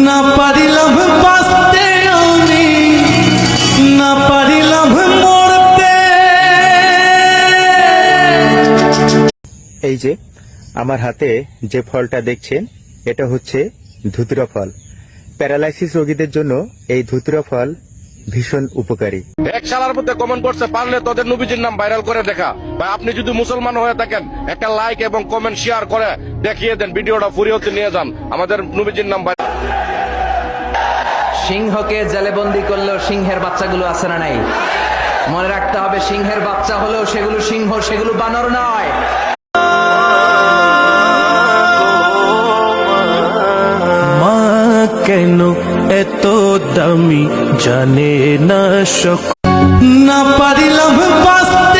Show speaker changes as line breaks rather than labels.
না পারিলাম বাঁচতে আমি, না পারিলাম মরতে।
এই যে আমার হাতে যে ফলটা দেখছেন, এটা হচ্ছে ধুতরা ফল। প্যারালাইসিস রোগীদের জন্য এই ধুতরা ফল ভীষণ উপকারী।
এক শালার মধ্যে কমেন্ট করছে, পারলে তোদের নবীজির নাম ভাইরাল করে দেখা। ভাই আপনি যদি মুসলমান হয়ে থাকেন একটা লাইক এবং কমেন্ট শেয়ার করে দেখিয়ে দেন, ভিডিওটা ফুরিয়েতে নিয়ে যান, আমাদের নবীজির নাম ভাইরাল।
সিংহকে জেলে বন্দি করলেও সিংহের বাচ্চাগুলো আছে না নাই? মনে রাখতে হবে, সিংহের বাচ্চা হলেও সেগুলো সিংহ, সেগুলো বানর নয়।
মা কেন এত দামি জানে না শখ, না পারিলাম বাঁচতে